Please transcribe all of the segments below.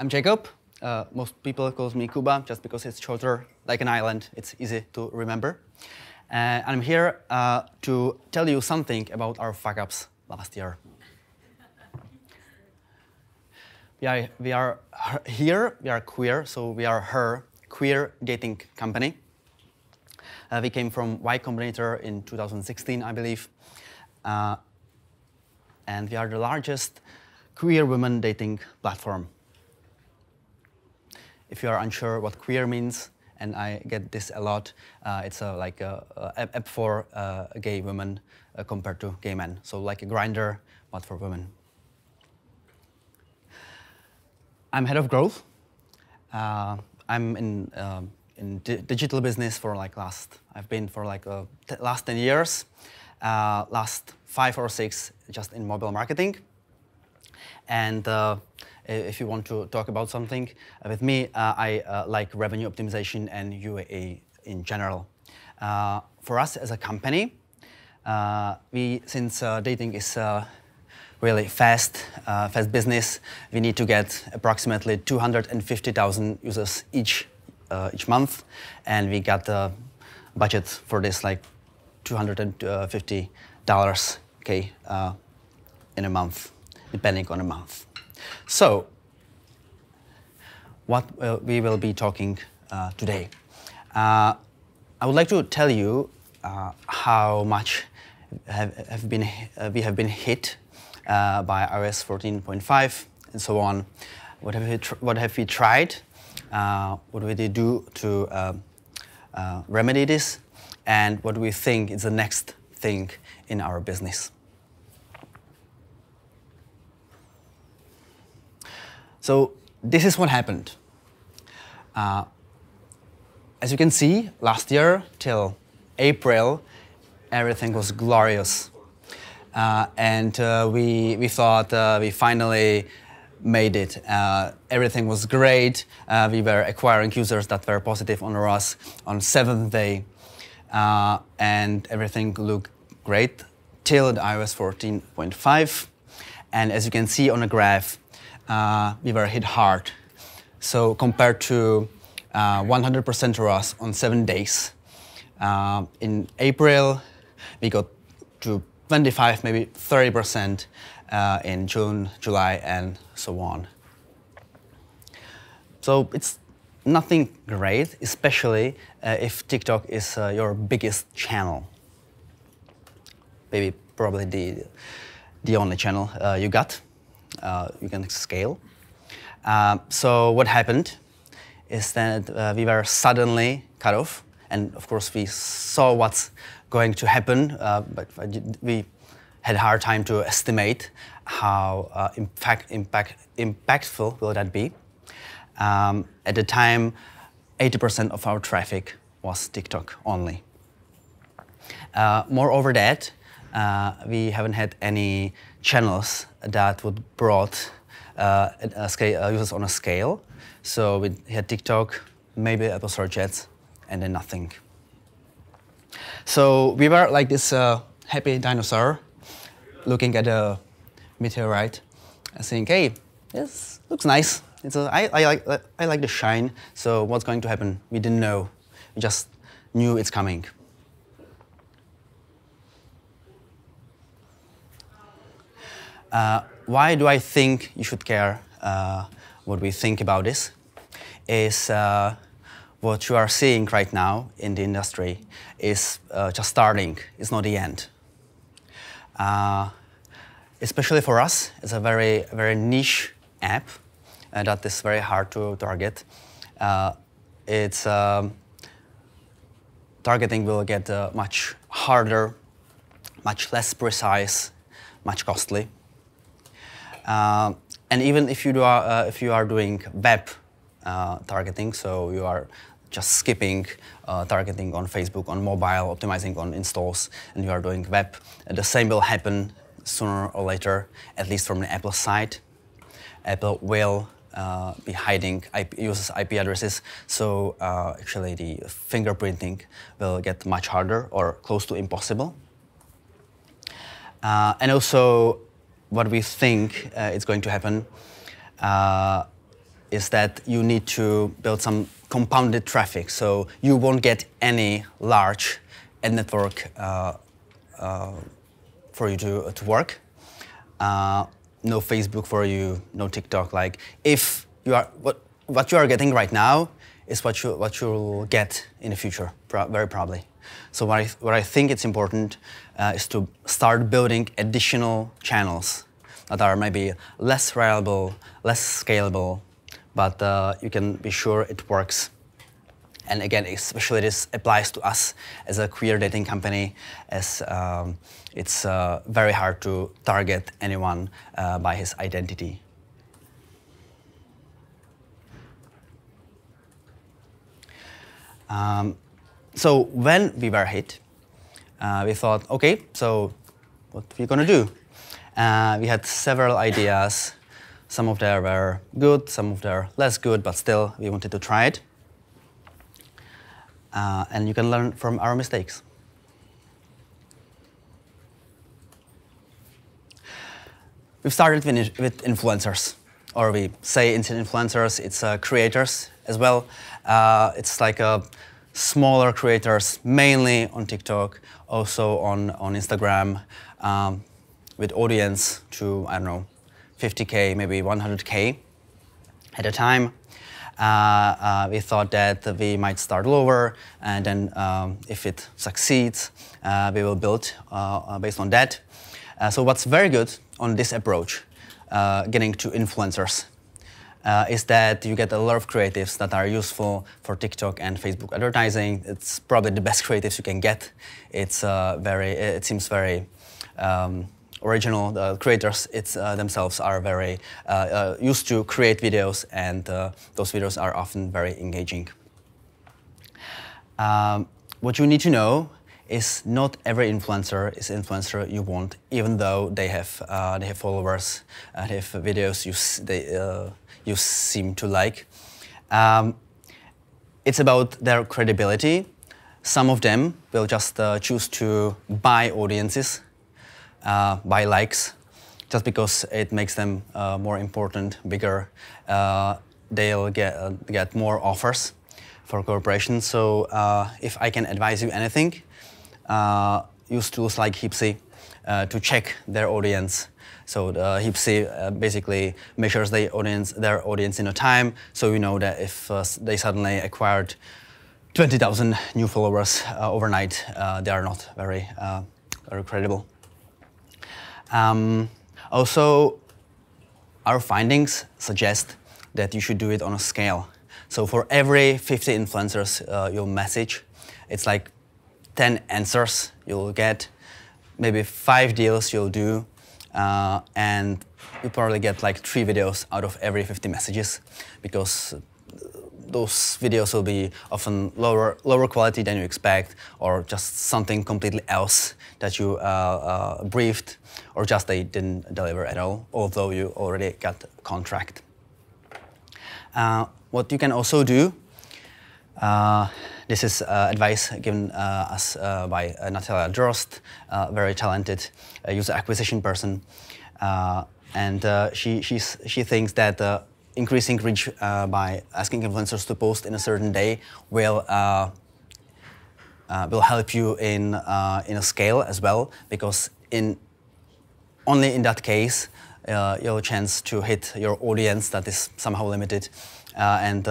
I'm Jakub. Most people call me Kuba just because it's shorter, like an island. It's easy to remember. I'm here to tell you something about our fuck-ups last year. We are here, we are queer, so we are HER, queer dating company. We came from Y Combinator in 2016, I believe. And we are the largest queer women dating platform. If you are unsure what queer means, and I get this a lot, it's like a app for gay women compared to gay men. So like a Grindr, but for women. I'm head of growth. I'm in digital business for like I've been for like last 10 years, last 5 or 6 just in mobile marketing. And if you want to talk about something with me, I like revenue optimization and UA in general. For us as a company, since dating is really fast business, we need to get approximately 250,000 users each month, and we got the budget for this like $250 in a month, depending on a month. So, what we will be talking today. I would like to tell you how much we have been hit by iOS 14.5 and so on. What have we tried? What do we do to remedy this? And what do we think is the next thing in our business? So this is what happened. As you can see, last year till April, everything was glorious. And we thought we finally made it. Everything was great. We were acquiring users that were positive on us on 7th day. And everything looked great till the iOS 14.5. And as you can see on the graph, we were hit hard. So compared to 100% ROAS on 7 days, in April we got to 25, maybe 30% in June, July, and so on. So it's nothing great, especially if TikTok is your biggest channel. Maybe probably the only channel you got. You can scale. So what happened is that we were suddenly cut off, and of course we saw what's going to happen, but we had a hard time to estimate how impactful will that be. At the time, 80% of our traffic was TikTok only. Moreover that, we haven't had any channels that would brought users on a scale. So we had TikTok, maybe Apple Search Ads, and then nothing. So we were like this happy dinosaur looking at a meteorite and saying, hey, this looks nice. I like the shine, so what's going to happen? We didn't know. We just knew it's coming. Why do I think you should care what we think about this? Is what you are seeing right now in the industry is just starting, it's not the end. Especially for us, it's a very niche app that is very hard to target. Targeting will get much harder, much less precise, much costly. And even if you are doing web targeting, so you are just skipping targeting on Facebook, on mobile, optimizing on installs, and you are doing web, the same will happen sooner or later, at least from the Apple side. Apple will be hiding users' IP addresses, so actually the fingerprinting will get much harder or close to impossible. And also, what we think is going to happen, is that you need to build some compounded traffic. So you won't get any large ad network for you to work. No Facebook for you, no TikTok. Like if you are what you are getting right now is what you'll get in the future, very probably. So what I think it's important is to start building additional channels that are maybe less reliable, less scalable, but you can be sure it works. And again, especially this applies to us as a queer dating company, as it's very hard to target anyone by his identity. So when we were hit, we thought, okay, so what are we gonna do? We had several ideas. Some of them were good, some of them were less good, but still we wanted to try it. And you can learn from our mistakes. We've started with influencers, or we say influencers, it's creators as well. It's like smaller creators, mainly on TikTok, also on Instagram, with audience to, I don't know, 50K, maybe 100K at a time. We thought that we might start lower, and then if it succeeds, we will build based on that. So what's very good on this approach, getting to influencers, is that you get a lot of creatives that are useful for TikTok and Facebook advertising. It's probably the best creatives you can get. It's it seems very original. The creators themselves are very used to create videos, and those videos are often very engaging. What you need to know is not every influencer is an influencer you want, even though they have followers, they have videos you seem to like. It's about their credibility. Some of them will just choose to buy audiences, buy likes, just because it makes them more important, bigger. They'll get more offers for corporations. So if I can advise you anything, use tools like Hipsy to check their audience. So Hipsy basically measures their audience in a time, so you know that if they suddenly acquired 20,000 new followers overnight, they are not very credible. Also, our findings suggest that you should do it on a scale. So for every 50 influencers you'll message, it's like 10 answers you'll get, maybe 5 deals you'll do, and you probably get like 3 videos out of every 50 messages, because those videos will be often lower quality than you expect, or just something completely else that you briefed, or just they didn't deliver at all, although you already got a contract. What you can also do, this is advice given us by Natalia Drost, a very talented user acquisition person, and she thinks that increasing reach by asking influencers to post in a certain day will help you in a scale as well, because only in that case you'll chance to hit your audience that is somehow limited, and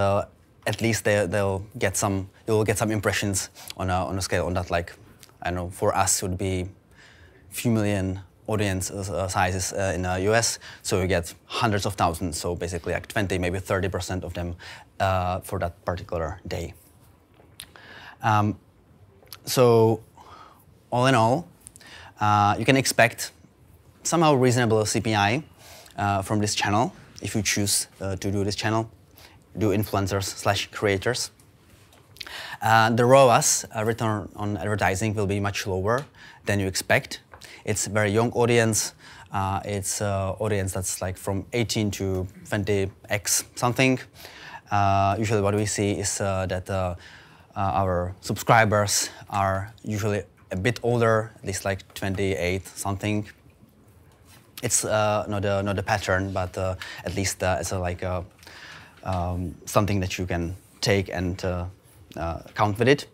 at least you'll get some impressions on a scale on that, like, I don't know, for us it would be few million audience sizes in the US, so you get hundreds of thousands, so basically like 20, maybe 30% of them for that particular day. So all in all, you can expect somehow reasonable CPI from this channel if you choose to do this channel, do influencers/creators. The ROAS, return on advertising, will be much lower than you expect. It's a very young audience. It's an audience that's like from 18 to 20x something. Usually what we see is that our subscribers are usually a bit older, at least like 28 something. It's not a pattern, but at least it's like something that you can take and count with it.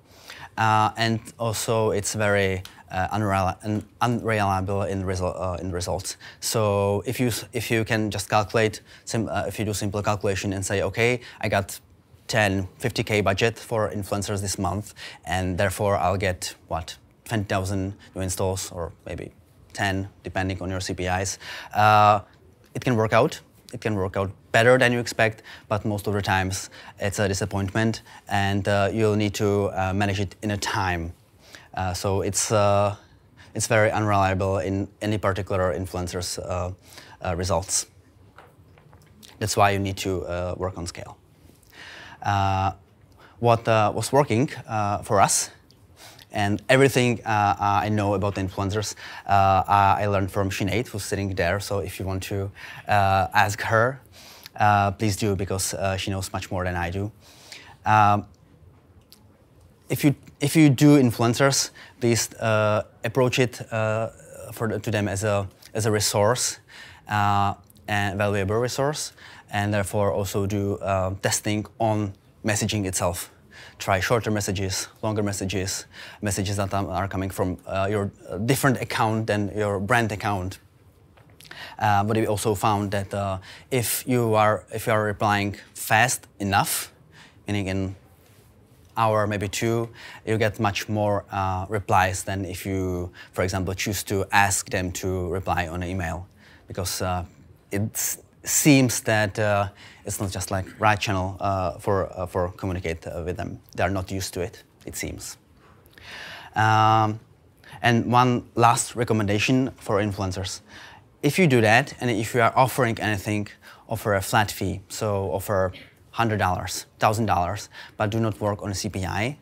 And also, it's very unreliable in results. So if you can just calculate, if you do simple calculation and say, okay, I got 50K budget for influencers this month, and therefore I'll get what, 20,000 new installs, or maybe 10, depending on your CPIs. It can work out. It can work out better than you expect, but most of the times it's a disappointment, and you'll need to manage it in a time. So it's very unreliable in any particular influencer's results. That's why you need to work on scale. What was working for us, and everything I know about influencers, I learned from Sinead, who's sitting there. So if you want to ask her, please do, because she knows much more than I do. If you do influencers, please approach it to them as a resource, and valuable resource, and therefore also do testing on messaging itself. Try shorter messages, longer messages, messages that are coming from your different account than your brand account. But we also found that if you are replying fast enough, meaning in hour, maybe 2, you get much more replies than if you, for example, choose to ask them to reply on an email, because it seems that it's not just like right channel for communicate with them. They are not used to it, it seems. And one last recommendation for influencers. If you do that, and if you are offering anything, offer a flat fee. So offer $100, $1,000, but do not work on a CPI.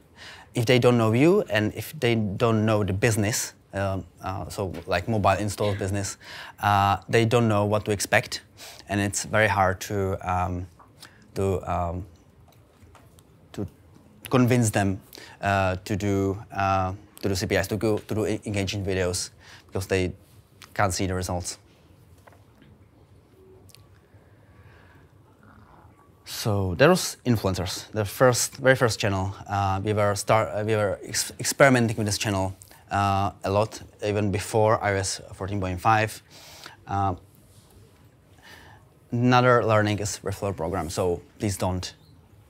If they don't know you, and if they don't know the business, so like mobile install business, they don't know what to expect, and it's very hard to convince them to do CPIs, to do engaging videos, because they can't see the results. So there was influencers, the very first channel. We were experimenting with this channel a lot, even before iOS 14.5. Another learning is referral program, so please don't.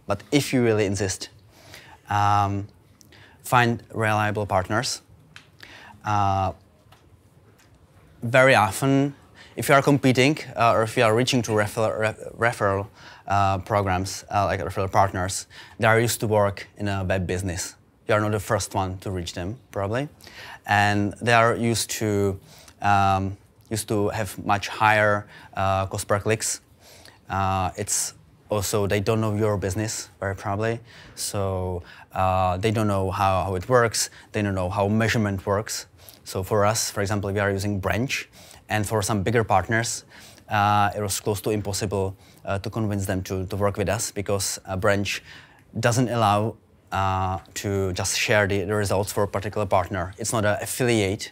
But if you really insist, find reliable partners. Very often, if you are competing or if you are reaching to referral programs, like referral partners, they are used to work in a web business. You are not the first one to reach them, probably, and they are used to have much higher cost per clicks. It's also, they don't know your business, very probably, so they don't know how it works. They don't know how measurement works. So for us, for example, we are using Branch, and for some bigger partners, it was close to impossible to convince them to work with us, because Branch doesn't allow to just share the results for a particular partner. It's not an affiliate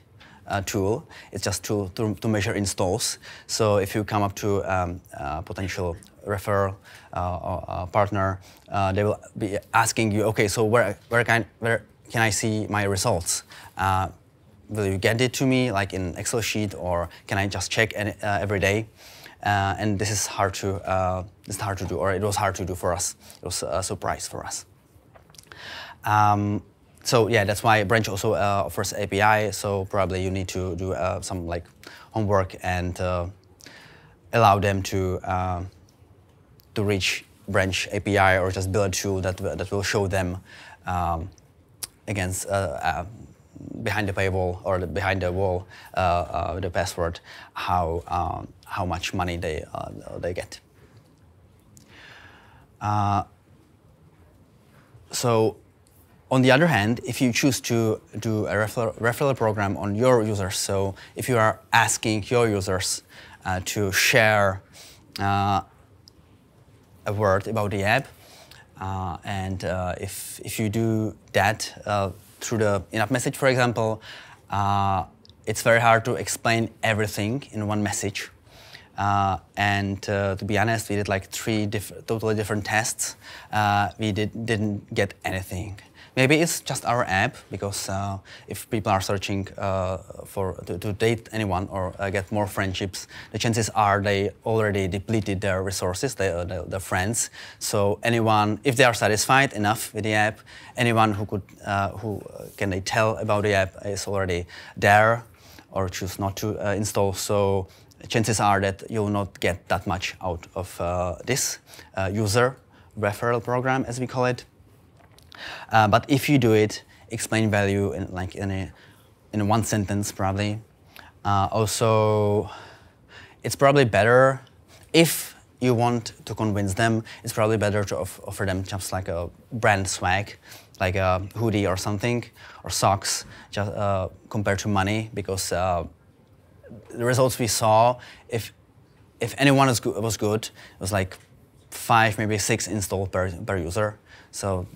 tool, it's just to measure installs. So if you come up to a potential referral partner, they will be asking you, okay, so where can I see my results? Will you get it to me, like in Excel sheet, or can I just check every day? And this is hard to do, or it was hard to do for us. It was a surprise for us. So yeah, that's why Branch also offers API. So probably you need to do some like homework and allow them to reach Branch API, or just build a tool that will show them against behind the paywall or behind the wall with the password how much money they get. So on the other hand, if you choose to do a referral program on your users, so if you are asking your users to share a word about the app, and if you do that through the in-app message, for example, it's very hard to explain everything in one message. And to be honest, we did like three totally different tests. We didn't get anything. Maybe it's just our app, because if people are searching to date anyone or get more friendships, the chances are they already depleted their resources, their friends. So anyone, if they are satisfied enough with the app, anyone who can they tell about the app is already there, or choose not to install. So chances are that you will not get that much out of this user referral program, as we call it. But if you do it, explain value in one sentence, probably. Also, it's probably better if you want to convince them. It's probably better to offer them just like a brand swag, like a hoodie or something, or socks, just compared to money, because the results we saw, if anyone was good, it was like 5, maybe 6 installs per user. So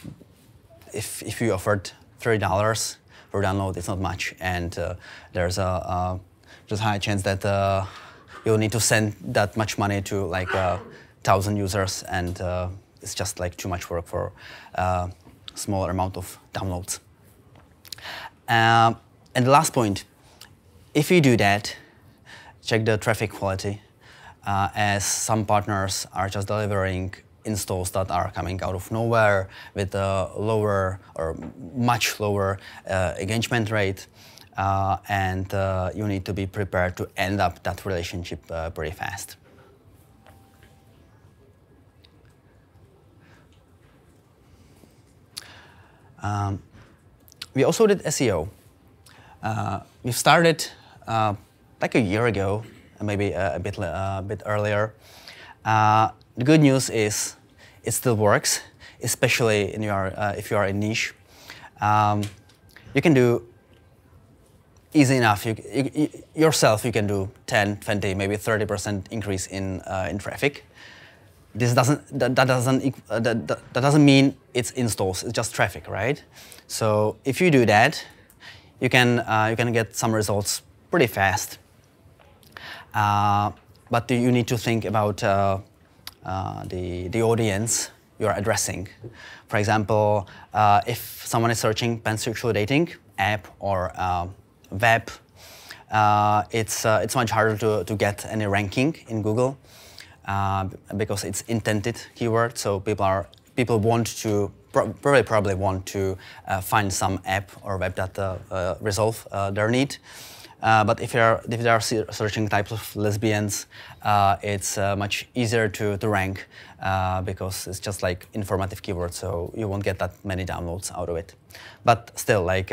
if you offered $30 per download, it's not much, and there's a high chance that you'll need to send that much money to like 1,000 users, and it's just like too much work for a smaller amount of downloads. And the last point, if you do that, check the traffic quality, as some partners are just delivering installs that are coming out of nowhere with a lower or much lower engagement rate, and you need to be prepared to end up that relationship pretty fast. We also did SEO. We started like a year ago, maybe a bit earlier. The good news is it still works, especially if you are in niche. You can do easy enough. Yourself, you can do 10, 20, maybe 30% increase in traffic. That doesn't mean it's installs. It's just traffic, right? So if you do that, you can get some results pretty fast. But you need to think about the audience you're addressing. For example, if someone is searching pansexual dating app or web, it's much harder to get any ranking in Google because it's intended keyword. So people want to probably want to find some app or web that resolve their need. But if they are searching types of lesbians, it's much easier to rank because it's just like informative keywords, so you won't get that many downloads out of it. But still, like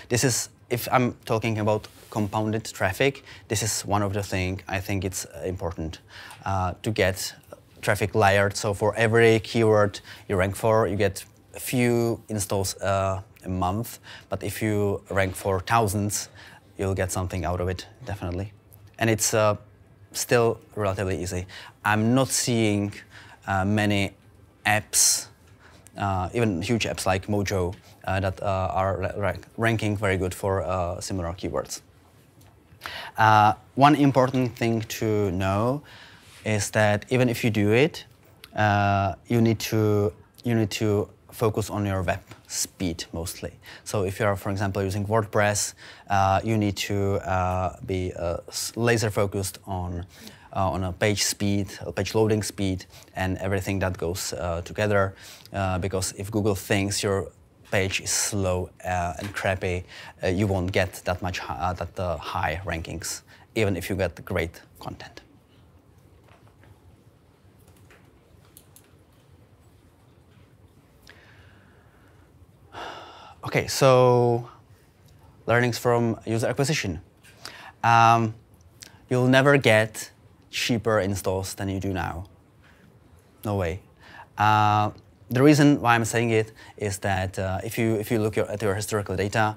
this is, if I'm talking about compounded traffic, this is one of the things I think it's important to get traffic layered. So for every keyword you rank for, you get a few installs a month. But if you rank for thousands, you'll get something out of it, definitely. And it's still relatively easy. I'm not seeing many apps, even huge apps like Mojo, that are ranking very good for similar keywords. One important thing to know is that even if you do it, you need to focus on your web speed mostly. So if you are, for example, using WordPress, you need to be laser focused on a page speed, a page loading speed, and everything that goes together. Because if Google thinks your page is slow and crappy, you won't get that much high rankings, even if you get great content. Okay, so learnings from user acquisition. You'll never get cheaper installs than you do now. No way. The reason why I'm saying it is that if you look at your historical data,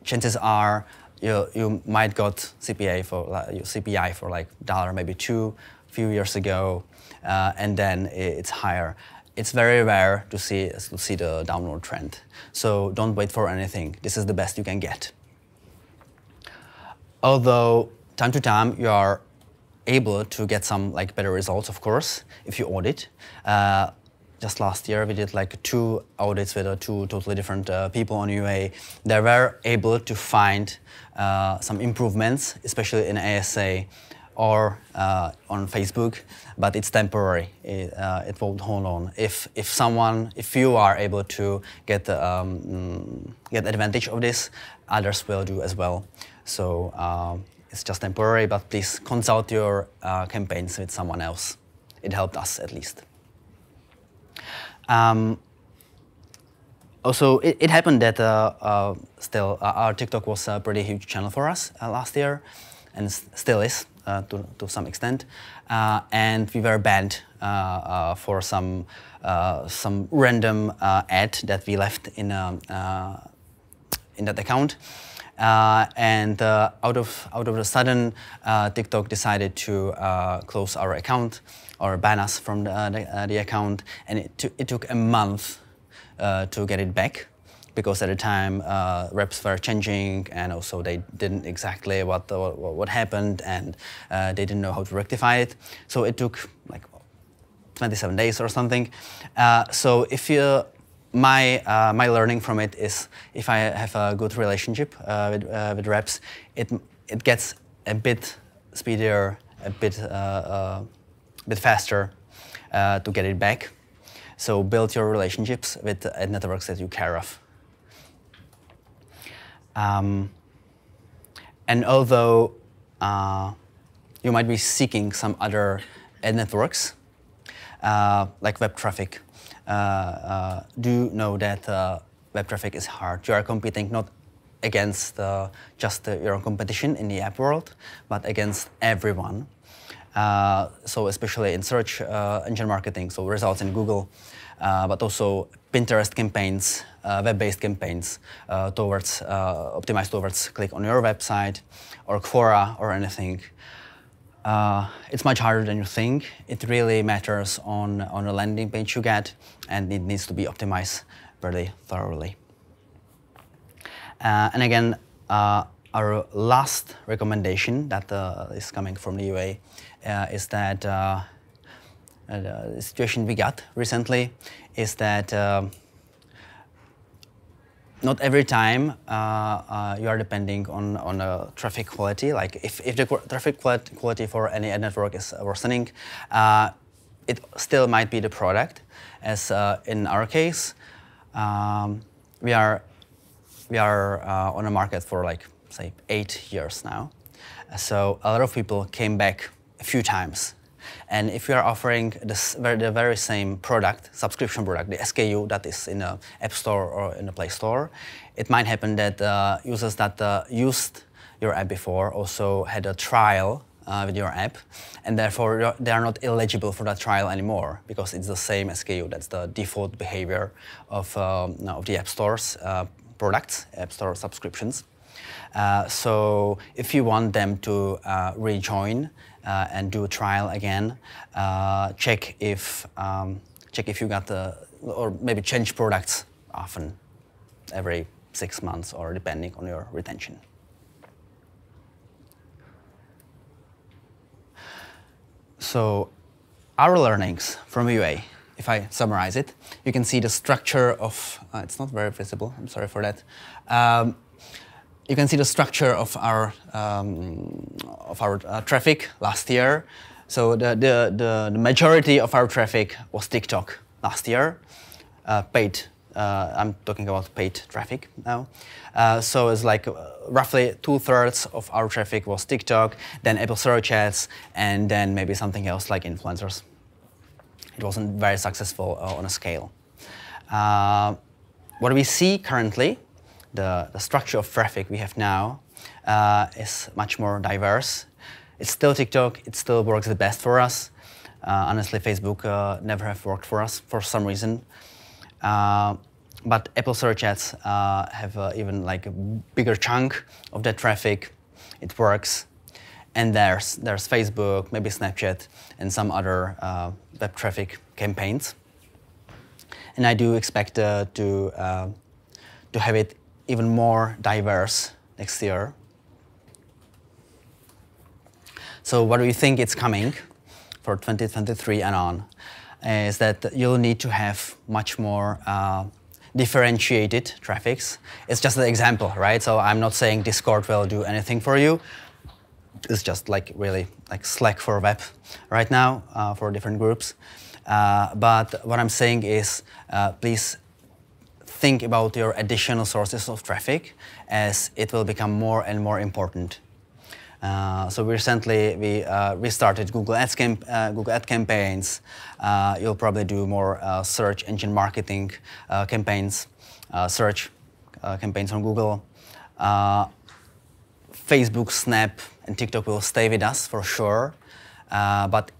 chances are you might got CPI for like $1, maybe $2 a few years ago, and then it's higher. It's very rare to see the downward trend. So don't wait for anything. This is the best you can get. Although time to time you are able to get some like better results, of course, if you audit. Just last year, we did like 2 audits with 2 totally different people on UA. They were able to find some improvements, especially in ASA or on Facebook, but it's temporary. It won't hold on. If you are able to get advantage of this, others will do as well. So it's just temporary, but please consult your campaigns with someone else. It helped us at least. Also, it happened that still our TikTok was a pretty huge channel for us last year, and still is to some extent. And we were banned for some random ad that we left in that account. And out of the sudden, TikTok decided to close our account or ban us from the account, and it took a month to get it back, because at the time reps were changing, and also they didn't exactly what happened, and they didn't know how to rectify it. So it took like 27 days or something. So if you my learning from it is, if I have a good relationship with reps, it gets a bit speedier, a bit faster to get it back. So build your relationships with networks that you care of. And although you might be seeking some other ad networks, like web traffic, do know that web traffic is hard. You are competing not against just your competition in the app world, but against everyone. So especially in search engine marketing, so results in Google, but also Pinterest campaigns, web-based campaigns optimized towards click on your website, or Quora or anything. It's much harder than you think. It really matters on the landing page you get, and it needs to be optimized very thoroughly. And again, our last recommendation that is coming from the UA is that the situation we got recently is that not every time you are depending on traffic quality. Like if the traffic quality for any ad network is worsening, it still might be the product. As in our case, we are on the market for like, say, 8 years now. So a lot of people came back a few times. And if we are offering the very same product, subscription product, the SKU that is in the App Store or in the Play Store, it might happen that users that used your app before also had a trial with your app, and therefore they are not eligible for that trial anymore, because it's the same SKU. That's the default behavior of the App Store's products, App Store subscriptions. So if you want them to rejoin and do a trial again, check if you got or maybe change products often, every 6 months, or depending on your retention. So our learnings from UA, if I summarize it, you can see the structure of, it's not very visible, I'm sorry for that. You can see the structure of our traffic last year. So the majority of our traffic was TikTok last year, paid. I'm talking about paid traffic now. So it's like roughly 2/3 of our traffic was TikTok, then Apple search ads, and then maybe something else like influencers. It wasn't very successful on a scale. What we see currently, the structure of traffic we have now is much more diverse. It's still TikTok, it still works the best for us. Honestly, Facebook never have worked for us for some reason. But Apple search ads have even like a bigger chunk of that traffic. It works. And there's Facebook, maybe Snapchat, and some other web traffic campaigns. And I do expect to have it even more diverse next year. So what we think is coming for 2023 and on is that you'll need to have much more differentiated traffics. It's just an example, right? So I'm not saying Discord will do anything for you. It's just like really like Slack for web right now for different groups. But what I'm saying is please think about your additional sources of traffic as it will become more and more important. So recently we started Google Ad campaigns. You'll probably do more search engine marketing campaigns, search campaigns on Google. Facebook, Snap, and TikTok will stay with us for sure. But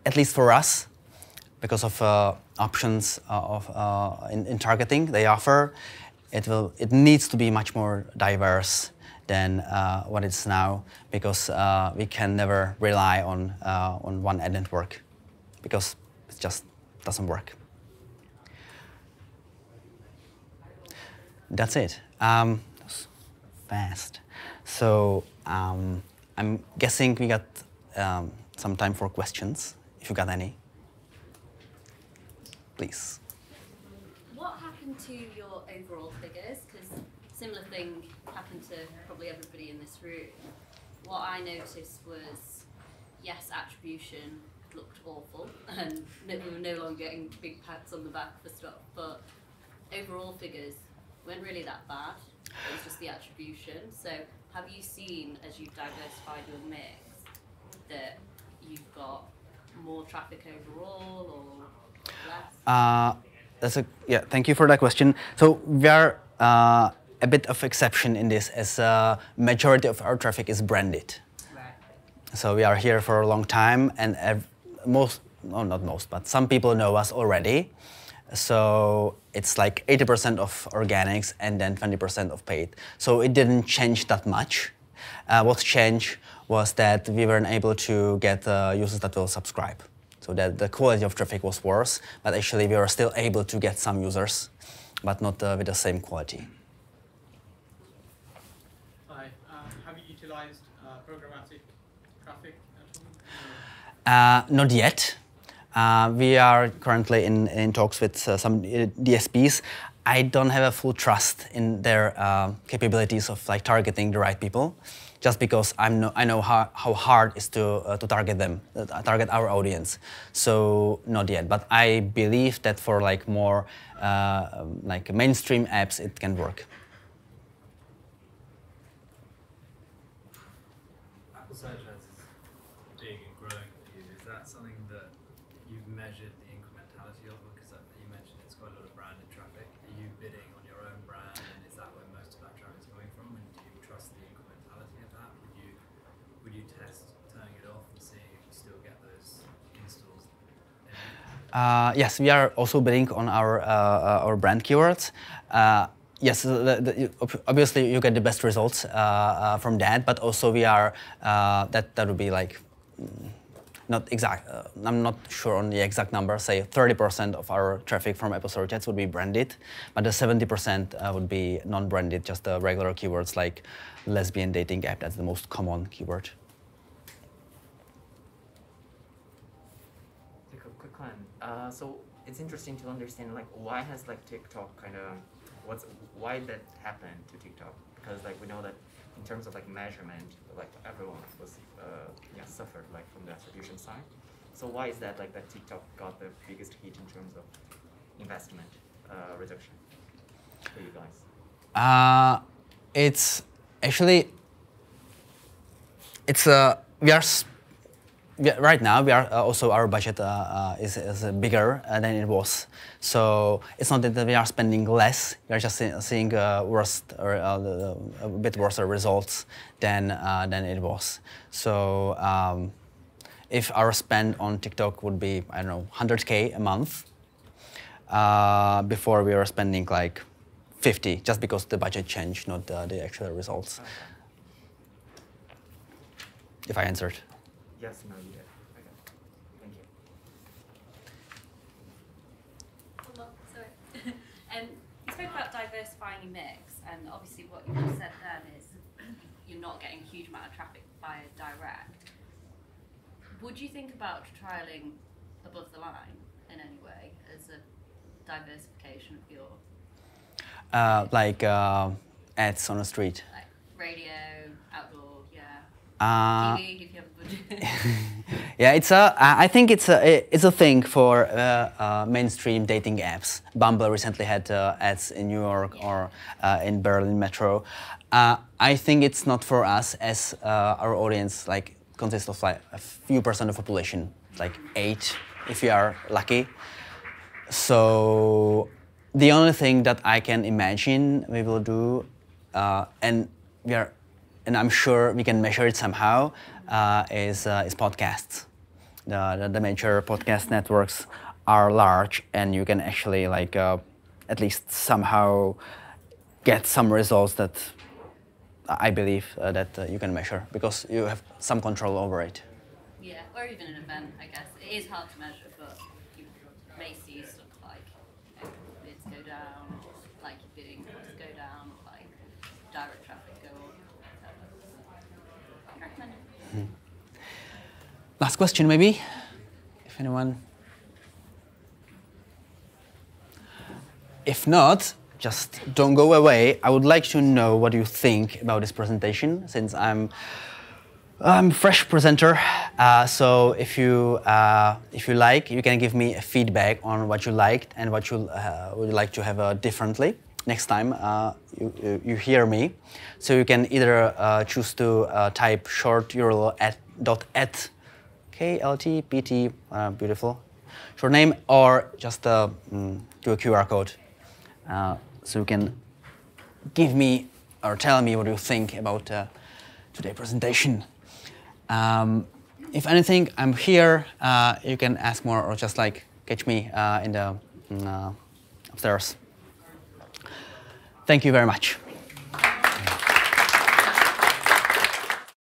at least for us, because of options in targeting they offer, it needs to be much more diverse than what it's now, because we can never rely on one ad network, because it just doesn't work. That's it. That was fast. So I'm guessing we got some time for questions, if you got any. Please. What happened to your overall figures? Because similar thing happened to probably everybody in this room. What I noticed was, yes, attribution looked awful, and we were no longer getting big pats on the back for stuff, but overall figures weren't really that bad. It was just the attribution. So have you seen, as you've diversified your mix, that you've got more traffic overall or less? Thank you for that question. So we are a bit of exception in this, as majority of our traffic is branded. Right. So we are here for a long time, and but some people know us already. So it's like 80% of organics and then 20% of paid. So it didn't change that much. What changed was that we weren't able to get users that will subscribe. So that the quality of traffic was worse, but actually we were still able to get some users, but not with the same quality. Hi, have you utilized programmatic traffic at all? Not yet. We are currently in talks with some DSPs. I don't have a full trust in their capabilities of like targeting the right people, just because I know how hard it is to target them, target our audience. So not yet, but I believe that for like more like mainstream apps, it can work. Apple Search Ads is big and growing for you. Is that something that you've measured the incrementality of? Because you mentioned it's quite a lot of branded traffic. Are you bidding on your own brand, and is that where most of that traffic is coming from? And do you trust the incrementality of that? Would you test turning it off and seeing if you still get those installs? Yes, we are also bidding on our brand keywords. Yes, obviously you get the best results from that, but also we are that would be like not exact. I'm not sure on the exact number. Say 30% of our traffic from Apple Search Ads would be branded, but the 70% would be non-branded, just the regular keywords like lesbian dating app. That's the most common keyword. Quick one. So it's interesting to understand like why has like TikTok kind of why that happened to TikTok, because like we know that in terms of like measurement, like everyone was suffered like from the attribution side. So why is that like that TikTok got the biggest hit in terms of investment reduction for you guys? It's actually right now we are also our budget is bigger than it was. So it's not that we are spending less. We are just seeing worse or a bit worse results than it was. So if our spend on TikTok would be, I don't know, 100K a month, before we were spending like 50, just because the budget changed, not the actual results. Okay. If I answered. Yes, no, you did. Okay. Thank you. Well, sorry. You spoke about diversifying your mix, and obviously what you just said then is you're not getting a huge amount of traffic via direct. would you think about trialing above the line in any way as a diversification of your like ads on the street? like radio, outdoor, yeah, Uh, TV if you have a budget? Yeah, I think it's a thing for mainstream dating apps. Bumble recently had ads in New York or in Berlin Metro. I think it's not for us, as our audience like consists of like a few percent of population, like 8 if you are lucky. So the only thing that I can imagine we will do, and I'm sure we can measure it somehow, is podcasts. The major podcast networks are large, and you can actually like at least somehow get some results that I believe that you can measure because you have some control over it. Yeah, or even an event, I guess. It is hard to measure, but you may see stuff like bids go down, or like your bidding costs go down, or like direct traffic go up. I recommend it. Last question, maybe, if anyone. If not, just don't go away. I would like to know what you think about this presentation, since I'm a fresh presenter. So if you like, you can give me a feedback on what you liked and what you would like to have differently next time you hear me. So you can either choose to type short URL at KLTPT, beautiful short name, or just do a QR code. So you can give me or tell me what you think about today's presentation. If anything, I'm here. You can ask more or just like catch me in the upstairs. Thank you very much.